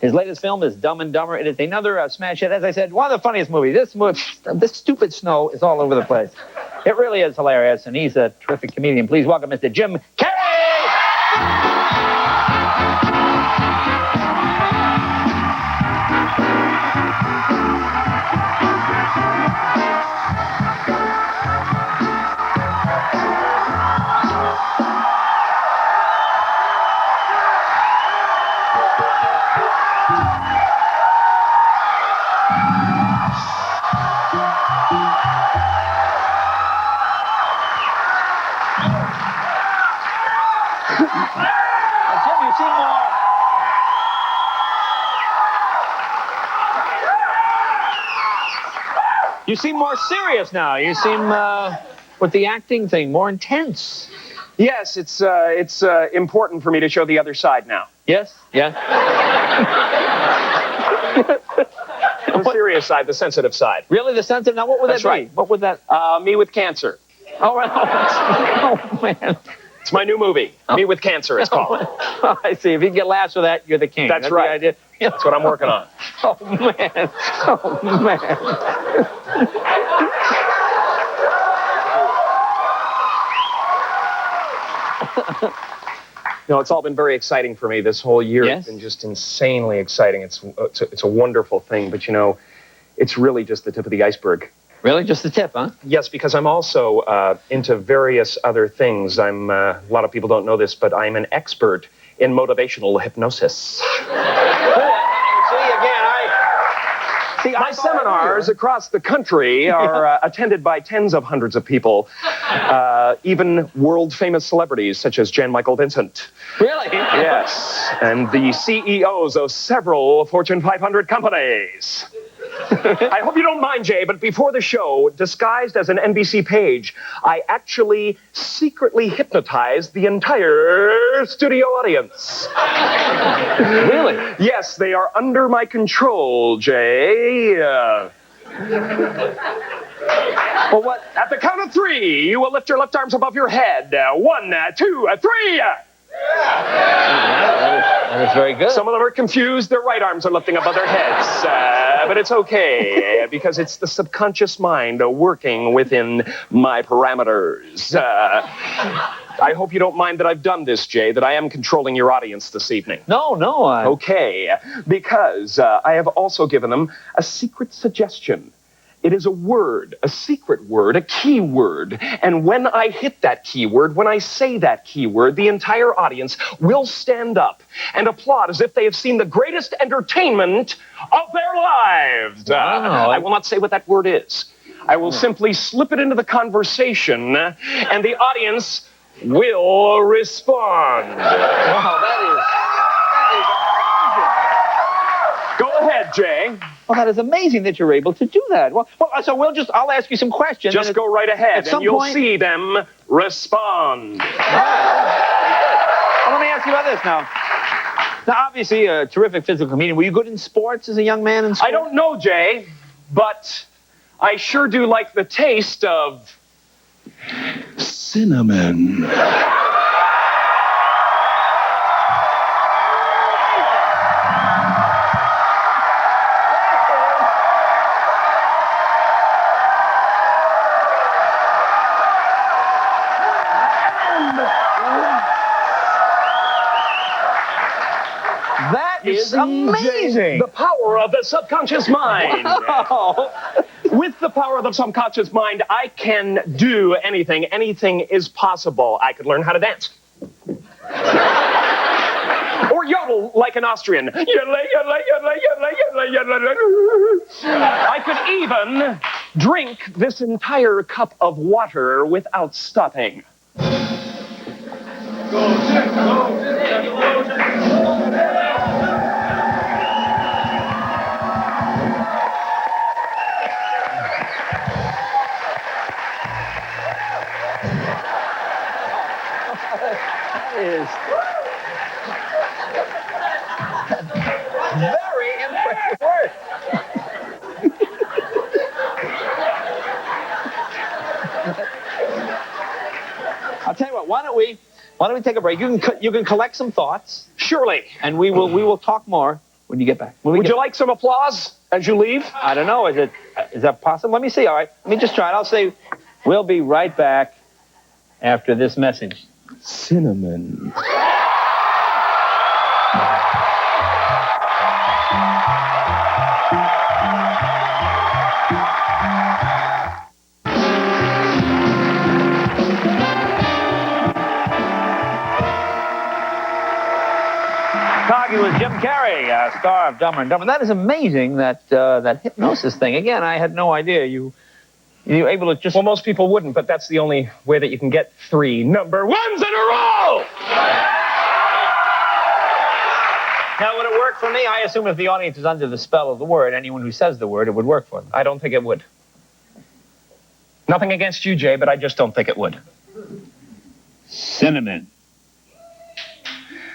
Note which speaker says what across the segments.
Speaker 1: His latest film is Dumb and Dumber. It is another smash hit. As I said, one of the funniest movies. This stupid snow is all over the place. It really is hilarious, and he's a terrific comedian. Please welcome Mr. Jim Carrey! Jim, you seem more serious now. You seem, with the acting thing, more intense.
Speaker 2: Yes, it's important for me to show the other side now.
Speaker 1: Yes? Yeah?
Speaker 2: The serious side, the sensitive side.
Speaker 1: Really? The sensitive? Now, what would that be?
Speaker 2: Right.
Speaker 1: What would that...
Speaker 2: Me with cancer.
Speaker 1: Oh, right. Oh, man.
Speaker 2: It's my new movie. Me with cancer, it's called.
Speaker 1: Oh, I see. If you can get laughs with that, you're the king.
Speaker 2: That's right.
Speaker 1: The idea.
Speaker 2: That's what I'm working on.
Speaker 1: Oh, man. Oh, man.
Speaker 2: No, it's all been very exciting for me this whole year.
Speaker 1: Yes?
Speaker 2: It's been just insanely exciting. It's a wonderful thing, but, you know, it's really just the tip of the iceberg.
Speaker 1: Really? Just the tip, huh?
Speaker 2: Yes, because I'm also into various other things. A lot of people don't know this, but I'm an expert in motivational hypnosis. My seminars across the country are attended by tens of hundreds of people, even world-famous celebrities such as Jan Michael Vincent.
Speaker 1: Really?
Speaker 2: Yes, and the CEOs of several Fortune 500 companies. I hope you don't mind, Jay, but before the show, disguised as an NBC page, I actually secretly hypnotized the entire studio audience.
Speaker 1: Really?
Speaker 2: Yes, they are under my control, Jay.
Speaker 1: Well, what?
Speaker 2: At the count of 3, you will lift your left arms above your head. 1, 2, 3.
Speaker 1: That is very good.
Speaker 2: Some of them are confused. Their right arms are lifting above their heads. But it's okay, because it's the subconscious mind working within my parameters. I hope you don't mind that I've done this, Jay, that I am controlling your audience this evening.
Speaker 1: No.
Speaker 2: Okay, because I have also given them a secret suggestion. It is a word, a secret word, a key word. And when I hit that keyword, when I say that keyword, the entire audience will stand up and applaud as if they have seen the greatest entertainment of their lives.
Speaker 1: Wow.
Speaker 2: I will not say what that word is. I will simply slip it into the conversation, and the audience will respond.
Speaker 1: Wow, that is
Speaker 2: Go ahead, Jay.
Speaker 1: well, that is amazing that you're able to do that. Well, so I'll ask you some questions.
Speaker 2: Just go right ahead, and you'll see them respond.
Speaker 1: Well, let me ask you about this now. Now, obviously, a terrific physical comedian. Were you good in sports as a young man in school?
Speaker 2: I don't know, Jay, but I sure do like the taste of cinnamon.
Speaker 1: That is amazing.
Speaker 2: The power of the subconscious mind.
Speaker 1: Wow.
Speaker 2: With the power of the subconscious mind, I can do anything. Anything is possible. I could learn how to dance. Or yodel like an Austrian. I could even drink this entire cup of water without stopping.
Speaker 1: Is very impressive work. I'll tell you what. Why don't we take a break? You can collect some thoughts.
Speaker 2: Surely.
Speaker 1: And we will talk more when you get back.
Speaker 2: Would you like some applause as you leave?
Speaker 1: I don't know. Is that possible? Let me see. All right. Let me just try it. I'll say we'll be right back after this message.
Speaker 2: Cinnamon.
Speaker 1: Talking with Jim Carrey, star of Dumber and Dumber. That is amazing, that hypnosis thing. Again, I had no idea you were able to just...
Speaker 2: Well, most people wouldn't, but that's the only way that you can get 3 number 1s in a row!
Speaker 1: Now, would it work for me? I assume if the audience is under the spell of the word, anyone who says the word, it would work for them.
Speaker 2: I don't think it would. Nothing against you, Jay, but I just don't think it would.
Speaker 1: Cinnamon.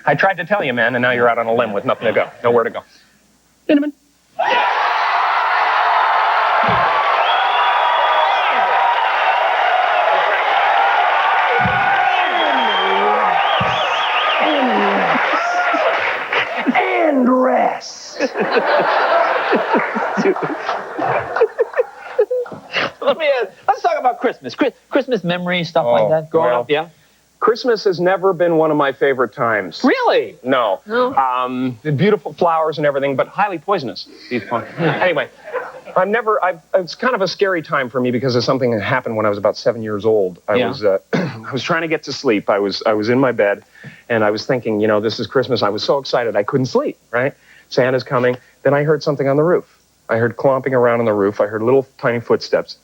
Speaker 2: I tried to tell you, man, and now you're out on a limb with nothing to go. Nowhere to go. Cinnamon. And rest.
Speaker 1: Let me let's talk about Christmas. Christmas memories, stuff like that. Growing up, yeah.
Speaker 2: Christmas has never been one of my favorite times.
Speaker 1: Really?
Speaker 2: No. The beautiful flowers and everything, but highly poisonous. Anyway, it's kind of a scary time for me because of something that happened when I was about 7 years old. I was trying to get to sleep. I was in my bed, and I was thinking, this is Christmas. I was so excited I couldn't sleep, right? Santa's coming. Then I heard something on the roof. I heard clomping around on the roof. I heard little tiny footsteps.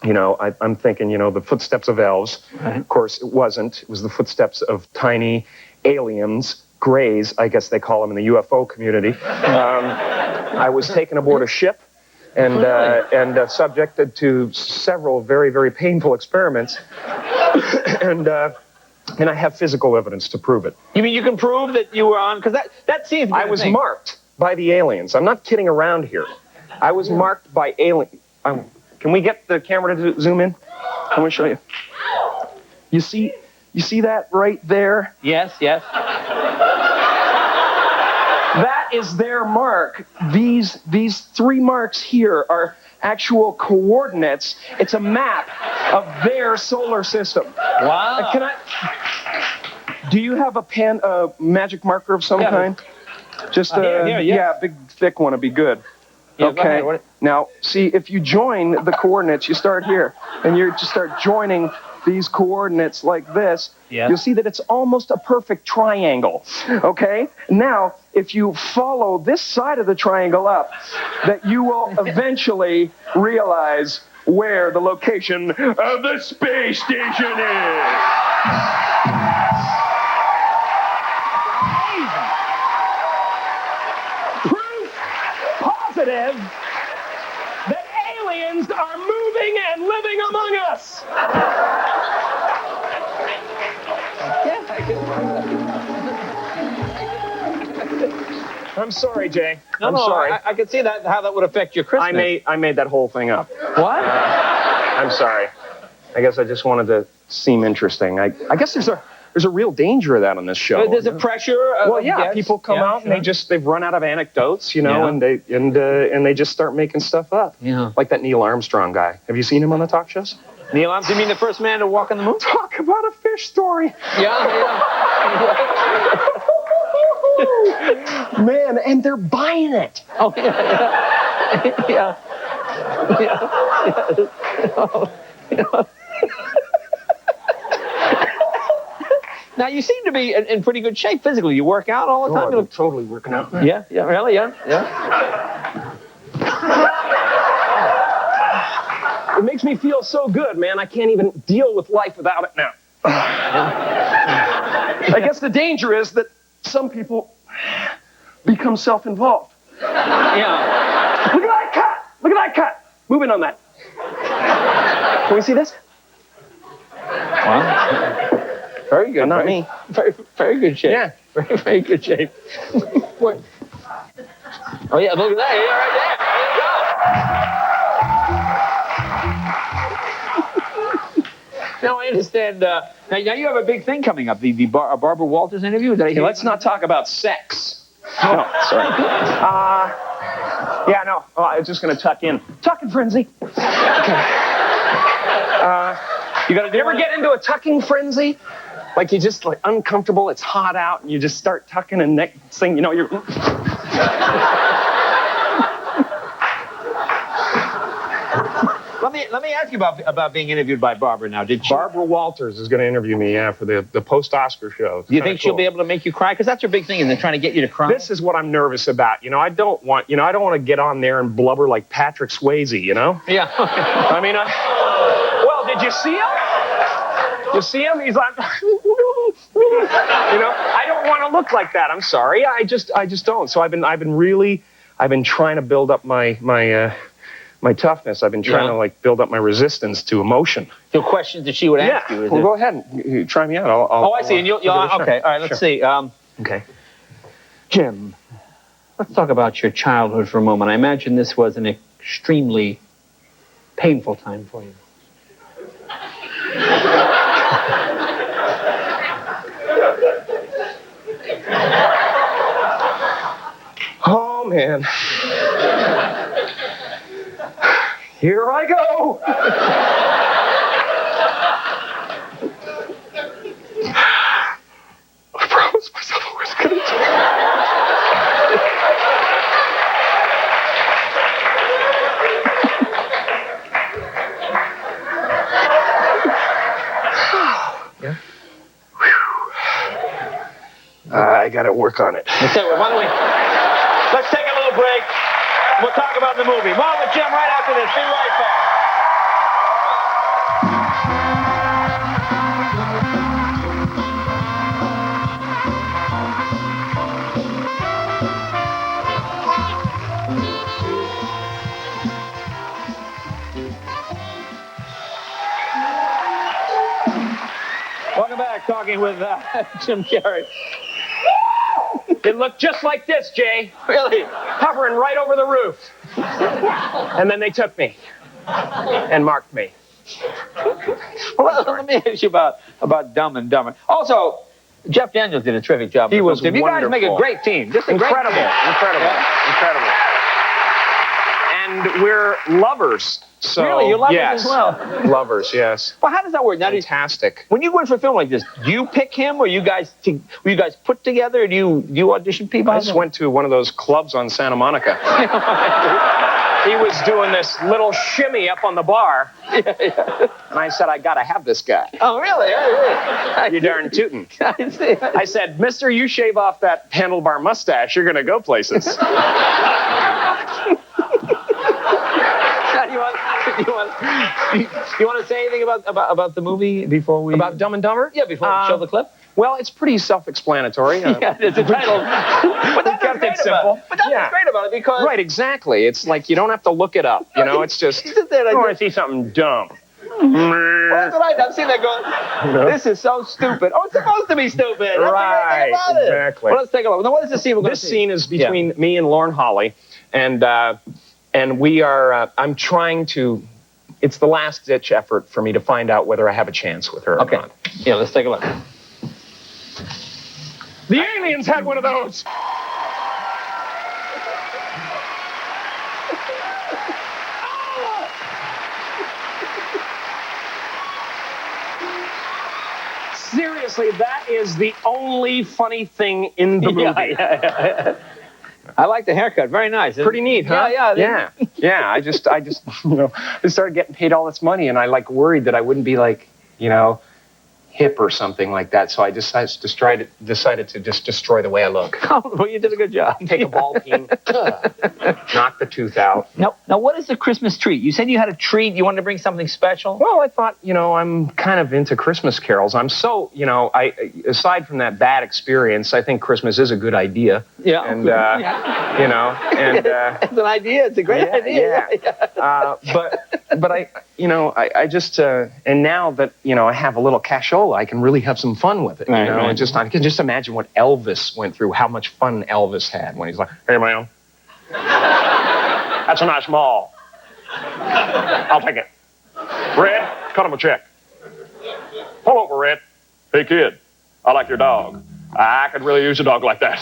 Speaker 2: I'm thinking, the footsteps of elves. Right. Of course, it wasn't. It was the footsteps of tiny aliens, grays, I guess they call them in the UFO community. I was taken aboard a ship and subjected to several very, very painful experiments. and I have physical evidence to prove it.
Speaker 1: You mean you can prove that you were on? Because that seems...
Speaker 2: I was marked by the aliens. I'm not kidding around here. I was marked by aliens. Can we get the camera to zoom in? I want to show you. You see that right there?
Speaker 1: Yes.
Speaker 2: That is their mark. These 3 marks here are actual coordinates. It's a map of their solar system.
Speaker 1: Wow.
Speaker 2: Do you have a magic marker of some kind? Just
Speaker 1: here,
Speaker 2: big thick one would be good.
Speaker 1: Yeah,
Speaker 2: okay. Now, see, if you join the coordinates, you start here, and you just start joining these coordinates like this, you'll see that it's almost a perfect triangle, okay? Now, if you follow this side of the triangle up, that you will eventually realize where the location of the space station is. That aliens are moving and living among us. I'm sorry, Jay. I'm sorry.
Speaker 1: I can see how that would affect your Christmas.
Speaker 2: I made that whole thing up.
Speaker 1: What?
Speaker 2: I'm sorry. I guess I just wanted to seem interesting. I guess there's a real danger of that on this show.
Speaker 1: There's a pressure.
Speaker 2: People come out and they've run out of anecdotes, and they just start making stuff up.
Speaker 1: Yeah.
Speaker 2: Like that Neil Armstrong guy. Have you seen him on the talk shows?
Speaker 1: Neil Armstrong? You mean the first man to walk on the moon?
Speaker 2: Talk about a fish story.
Speaker 1: Yeah.
Speaker 2: Man, and they're buying it.
Speaker 1: Oh yeah. Now, you seem to be in pretty good shape physically. You work out all the time?
Speaker 2: I'm totally working out.
Speaker 1: Yeah, really, yeah.
Speaker 2: It makes me feel so good, man. I can't even deal with life without it now. I guess the danger is that some people become self-involved.
Speaker 1: Yeah.
Speaker 2: Look at that cut. Moving on that. Can we see this?
Speaker 1: Wow. Very good.
Speaker 2: Not me.
Speaker 1: Very, very good shape.
Speaker 2: Yeah.
Speaker 1: Very, very good shape. What? Oh, yeah, look at that. Yeah, right there. There you go. Now, I understand. Now you have a big thing coming up. The Barbara Walters interview.
Speaker 2: Let's not talk about sex. No, sorry. Yeah, no. Oh, I was just going to tuck in. Tucking frenzy. Okay. You ever get into a tucking frenzy? Like you're just like uncomfortable, it's hot out, and you just start tucking, and next thing you know, you're...
Speaker 1: Let me ask you about being interviewed by Barbara now.
Speaker 2: Barbara Walters is going to interview me, for the post-Oscar show.
Speaker 1: Do you think she'll be able to make you cry? Because that's her big thing, and they're trying to get you to cry.
Speaker 2: This is what I'm nervous about. I don't want to get on there and blubber like Patrick Swayze,
Speaker 1: Yeah.
Speaker 2: I mean, well, did you see him? You see him? He's like, I don't want to look like that. I'm sorry. I just don't. So I've been trying to build up my toughness. I've been trying to build up my resistance to emotion.
Speaker 1: The questions that she would ask you.
Speaker 2: Well, go ahead and try me out.
Speaker 1: I see. And you'll okay. All right. Let's see.
Speaker 2: Okay.
Speaker 1: Jim, let's talk about your childhood for a moment. I imagine this was an extremely painful time for you.
Speaker 2: Oh man. Here I go. I promised myself I was going to do it. Yeah. I got to work on it.
Speaker 1: Let's take a little break. We'll talk about the movie. More with Jim right after this. Be right back. Welcome back. Talking with Jim Carrey. It looked just like this, Jay. Really? Hovering right over the roof. And then they took me and marked me. Well, let me ask you about Dumb and Dumber. Also, Jeff Daniels did a terrific job.
Speaker 2: He was
Speaker 1: wonderful. You guys make a great team. Just
Speaker 2: incredible.
Speaker 1: Incredible.
Speaker 2: And we're lovers. So,
Speaker 1: really? You love it as well?
Speaker 2: Lovers, yes.
Speaker 1: Well, how does that work? Now,
Speaker 2: fantastic.
Speaker 1: When you go in for a film like this, do you pick him, or were you guys put together? Or do you audition people?
Speaker 2: I just went to one of those clubs on Santa Monica. He was doing this little shimmy up on the bar. And I said, I gotta have this guy.
Speaker 1: Oh, really?
Speaker 2: You darn tootin'. I said, mister, you shave off that handlebar mustache, you're gonna go places.
Speaker 1: You want to say anything about the movie before we...
Speaker 2: About Dumb and Dumber?
Speaker 1: Yeah, before we show the clip?
Speaker 2: Well, it's pretty self-explanatory.
Speaker 1: Yeah, it's a title. But that's what's great about it. But that's what's great about it, because...
Speaker 2: Right, exactly. It's like you don't have to look it up. It's just... I want to see something dumb.
Speaker 1: Well, that's what I've seen that going, this is so stupid. Oh, it's supposed to be stupid. That's
Speaker 2: right,
Speaker 1: exactly. Well, let's take a look. Now, what is the scene we're going to see?
Speaker 2: This scene is between me and Lauren Holly, and we are, I'm trying to, it's the last-ditch effort for me to find out whether I have a chance with her or not.
Speaker 1: Yeah, let's take a look.
Speaker 2: The aliens had one of those. Seriously, that is the only funny thing in the movie.
Speaker 1: Yeah. I like the haircut. Very nice.
Speaker 2: Pretty neat, huh? Yeah. I just I started getting paid all this money, and I worried that I wouldn't be hip or something like that. So I decided to just destroy the way I look.
Speaker 1: Oh, well, you did a good job.
Speaker 2: Take a ball peen, knock the tooth out.
Speaker 1: Now, what is the Christmas treat? You said you had a treat. You wanted to bring something special?
Speaker 2: Well, I thought, I'm kind of into Christmas carols. I'm so, aside from that bad experience, I think Christmas is a good idea.
Speaker 1: Yeah.
Speaker 2: And,
Speaker 1: it's an idea. It's a great idea.
Speaker 2: Yeah. But I just, and now that, I have a little cashola, I can really have some fun with it.
Speaker 1: Right.
Speaker 2: I can just imagine what Elvis went through, how much fun Elvis had when he's like, hey, man, that's a nice mall. I'll take it. Red, cut him a check. Pull over, Red. Hey, kid, I like your dog. I could really use a dog like that.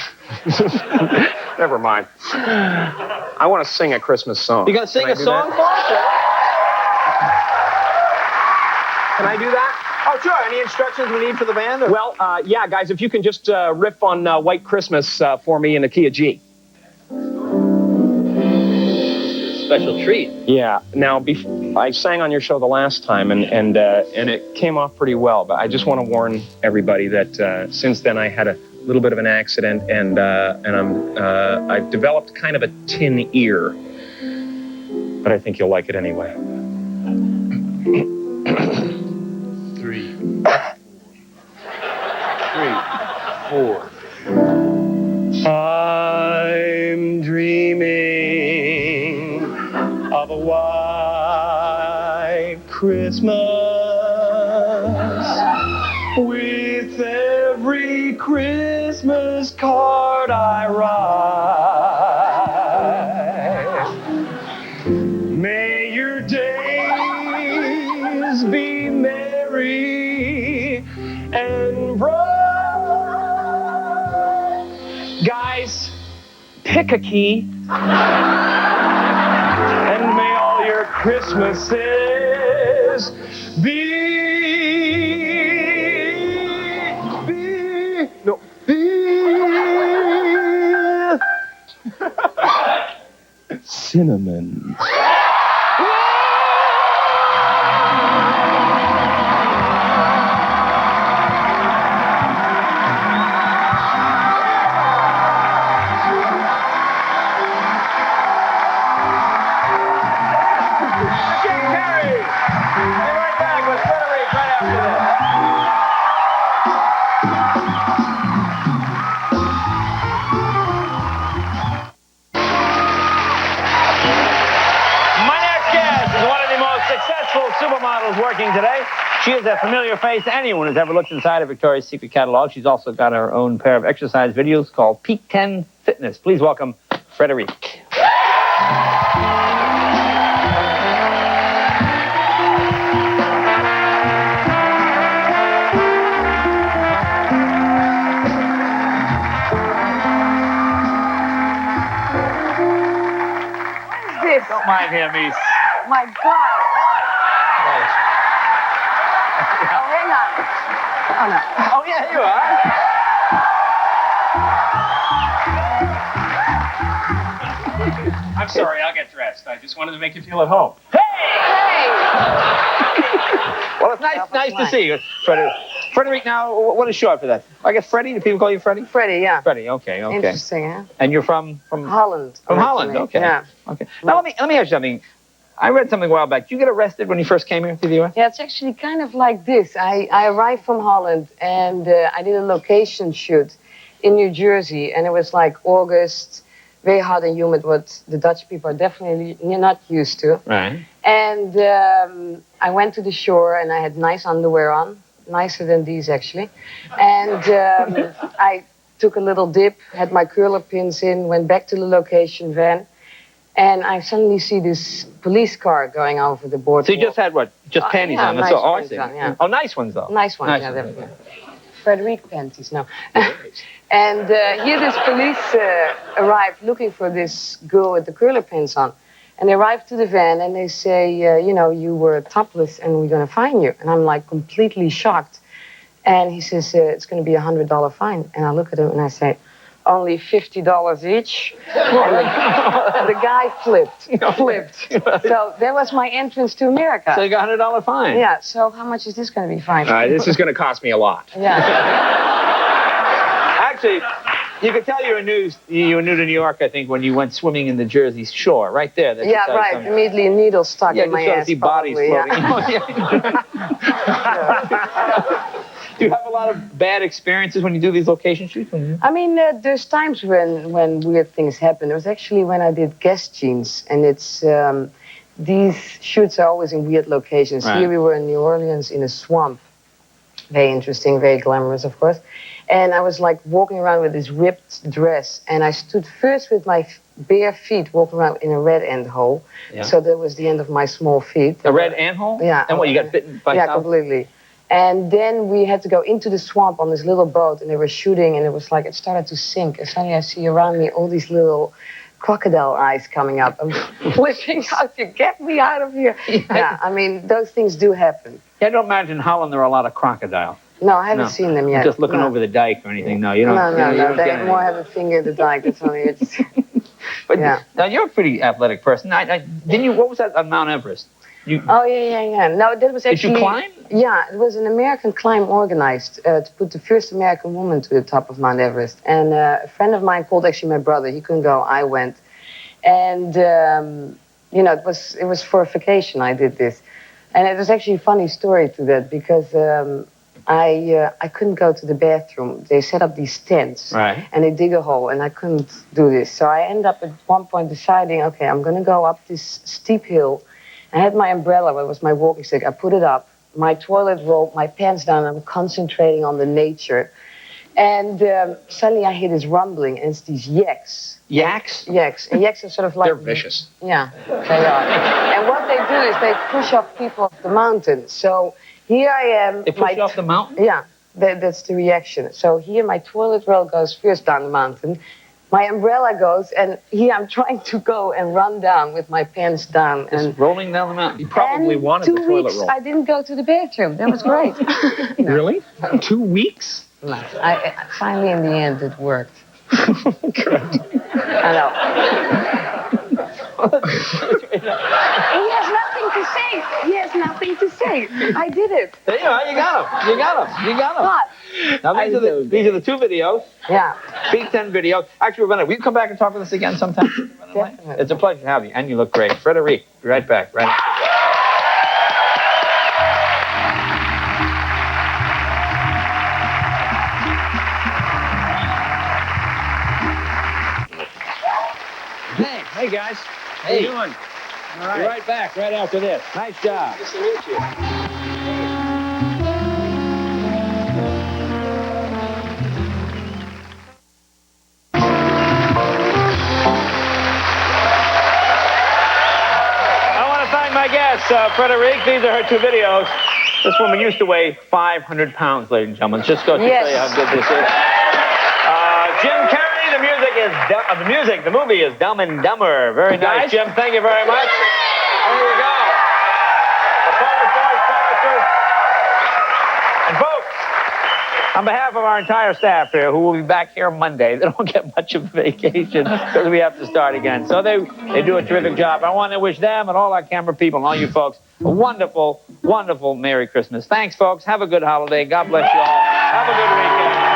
Speaker 2: Never mind. I want to sing a Christmas song.
Speaker 1: You gonna sing a song for us? Can I do that?
Speaker 3: Oh, sure. Any instructions we need for the band? Or?
Speaker 2: Well, yeah, guys, if you can just riff on White Christmas for me in the key of G.
Speaker 1: Special treat.
Speaker 2: Yeah. Now, I sang on your show the last time, and it came off pretty well. But I just want to warn everybody that since then I had a little bit of an accident, and I've developed kind of a tin ear. But I think you'll like it anyway.
Speaker 3: 3, 4.
Speaker 2: I'm dreaming of a white Christmas with every Christmas card I write. May your days be merry and bright. Guys, pick a key, and may all your Christmases be cinnamon.
Speaker 1: Carrey! Be right back with Frederique right after this. My next guest is one of the most successful supermodels working today. She is a familiar face to anyone who's ever looked inside of Victoria's Secret catalog. She's also got her own pair of exercise videos called Peak 10 Fitness. Please welcome Frederique. Don't mind him, he's...
Speaker 4: My God. Oh, hang on. Oh, no.
Speaker 1: Oh, yeah, here you are.
Speaker 2: I'm sorry, I'll get dressed. I just wanted to make you feel at home.
Speaker 4: Hey!
Speaker 1: Well, it's nice to see you, Frederique. Frederique, now, what is short for that? I guess Freddie? Do people call you Freddie?
Speaker 4: Freddie, yeah.
Speaker 1: Freddie, okay.
Speaker 4: Interesting, huh?
Speaker 1: And you're from
Speaker 4: Holland.
Speaker 1: From Holland,
Speaker 4: originally.
Speaker 1: okay.
Speaker 4: Yeah.
Speaker 1: Okay. Now, let me ask you something. I read something a while back. Did you get arrested when you first came here to the U.S.?
Speaker 4: Yeah, it's actually kind of like this. I arrived from Holland, and I did a location shoot in New Jersey, and it was like August, very hot and humid, what the Dutch people are definitely not used to.
Speaker 1: Right.
Speaker 4: And I went to the shore, and I had nice underwear on, nicer than these, actually. And I took a little dip, had my curler pins in, went back to the location van, and I suddenly see this police car going over the boardwalk.
Speaker 1: So you just had what? Just panties
Speaker 4: yeah,
Speaker 1: on? That's
Speaker 4: nice
Speaker 1: all. Oh, I
Speaker 4: panties
Speaker 1: see.
Speaker 4: on, yeah.
Speaker 1: Oh, nice ones, though.
Speaker 4: Nice one,
Speaker 1: Nice
Speaker 4: yeah.
Speaker 1: ones.
Speaker 4: Frederique panties, no. And here this police arrived looking for this girl with the curler pins on. And they arrived to the van and they say, you were topless and we're going to fine you. And I'm like completely shocked. And he says, it's going to be $100 fine. And I look at him and I say, only $50 each. And the guy flipped. So that was my entrance to America.
Speaker 1: So you got $100 fine.
Speaker 4: Yeah, so how much is this going to be fine?
Speaker 2: This is going to cost me a lot.
Speaker 4: Yeah.
Speaker 1: Actually, you could tell you were new to New York, I think, when you went swimming in the Jersey shore, right there. That
Speaker 4: Yeah, right.
Speaker 1: Something.
Speaker 4: Immediately a needle stuck
Speaker 1: Yeah,
Speaker 4: in my
Speaker 1: you
Speaker 4: ass.
Speaker 1: see bodies
Speaker 4: probably,
Speaker 1: floating.
Speaker 4: Yeah.
Speaker 1: Do you have a lot of bad experiences when you do these location shoots?
Speaker 4: I mean, there's times when weird things happen. There was actually when I did Guest Jeans, and it's these shoots are always in weird locations.
Speaker 1: Right.
Speaker 4: Here we were in New Orleans in a swamp. Very interesting, very glamorous, of course. And I was like walking around with this ripped dress, and I stood first with my bare feet walking around in a red ant hole.
Speaker 1: Yeah.
Speaker 4: So that was the end of my small feet.
Speaker 1: A red ant hole?
Speaker 4: Yeah.
Speaker 1: And what, you got bitten by
Speaker 4: Yeah,
Speaker 1: cows?
Speaker 4: completely. And then we had to go into the swamp on this little boat, and they were shooting, and it was like it started to sink. And suddenly I see around me all these little crocodile eyes coming up. I'm flipping out to get me out of here. Yeah, I mean, those things do happen.
Speaker 5: I don't imagine Holland there are a lot of crocodiles.
Speaker 4: No, I haven't seen them yet.
Speaker 5: Just looking over the dike or anything. No, you don't.
Speaker 4: No. They more have a finger in the dike. That's only it.
Speaker 5: But
Speaker 4: Yeah.
Speaker 5: now you're a pretty athletic person. Didn't you? What was that on Mount Everest?
Speaker 4: Oh, yeah. No, that was actually...
Speaker 5: Did you climb?
Speaker 4: Yeah, it was an American climb organized to put the first American woman to the top of Mount Everest. And a friend of mine called actually my brother. He couldn't go. I went. And, you know, it was for a vacation I did this. And it was actually a funny story to that because I couldn't go to the bathroom. They set up these tents.
Speaker 5: Right.
Speaker 4: And they dig a hole, and I couldn't do this. So I ended up at one point deciding, okay, I'm going to go up this steep hill. I had my umbrella, it was my walking stick. I put it up, my toilet roll, my pants down, and I'm concentrating on the nature. And suddenly I hear this rumbling, and it's these yaks.
Speaker 5: Yaks?
Speaker 4: Yaks. And yaks are sort of like...
Speaker 3: They're vicious.
Speaker 4: Yeah, they are. And what they do is they push off people off the mountain. So here I am.
Speaker 5: They push you off the mountain?
Speaker 4: Yeah, that's the reaction. So here my toilet roll goes first down the mountain. My umbrella goes, and here I'm trying to go and run down with my pants down.
Speaker 5: Just rolling down the mountain.
Speaker 3: You probably wanted the toilet
Speaker 4: 2 weeks,
Speaker 3: roll.
Speaker 4: I didn't go to the bathroom. That was great.
Speaker 3: Really? 2 weeks?
Speaker 4: No, I finally, in the end, it worked. I know. He has nothing to say. He has nothing to say. I did it.
Speaker 5: There you are. You got him. You got him.
Speaker 4: But,
Speaker 5: Now these are the two videos.
Speaker 4: yeah.
Speaker 5: Big 10 videos. Actually, will you come back and talk with us again sometime?
Speaker 4: Definitely.
Speaker 5: It's a pleasure to have you, and you look great. Frederique, be right back. Right after this.
Speaker 1: Hey, guys. How you doing? All right. Be right back right after this. Nice job.
Speaker 2: Nice to meet you.
Speaker 1: I want to thank my guest, Frederique. These are her two videos. This woman used to weigh 500 pounds, ladies and gentlemen. Just go to
Speaker 4: Yes.
Speaker 1: tell you how good this is. Jim Carrey. The movie is Dumb and Dumber. Very nice, Jim. Thank you very much. There you go. The bonus voice character. And folks, on behalf of our entire staff here, who will be back here Monday, they don't get much of a vacation because we have to start again. So they do a terrific job. I want to wish them and all our camera people and all you folks a wonderful, wonderful Merry Christmas. Thanks, folks. Have a good holiday. God bless you all. Have a good weekend.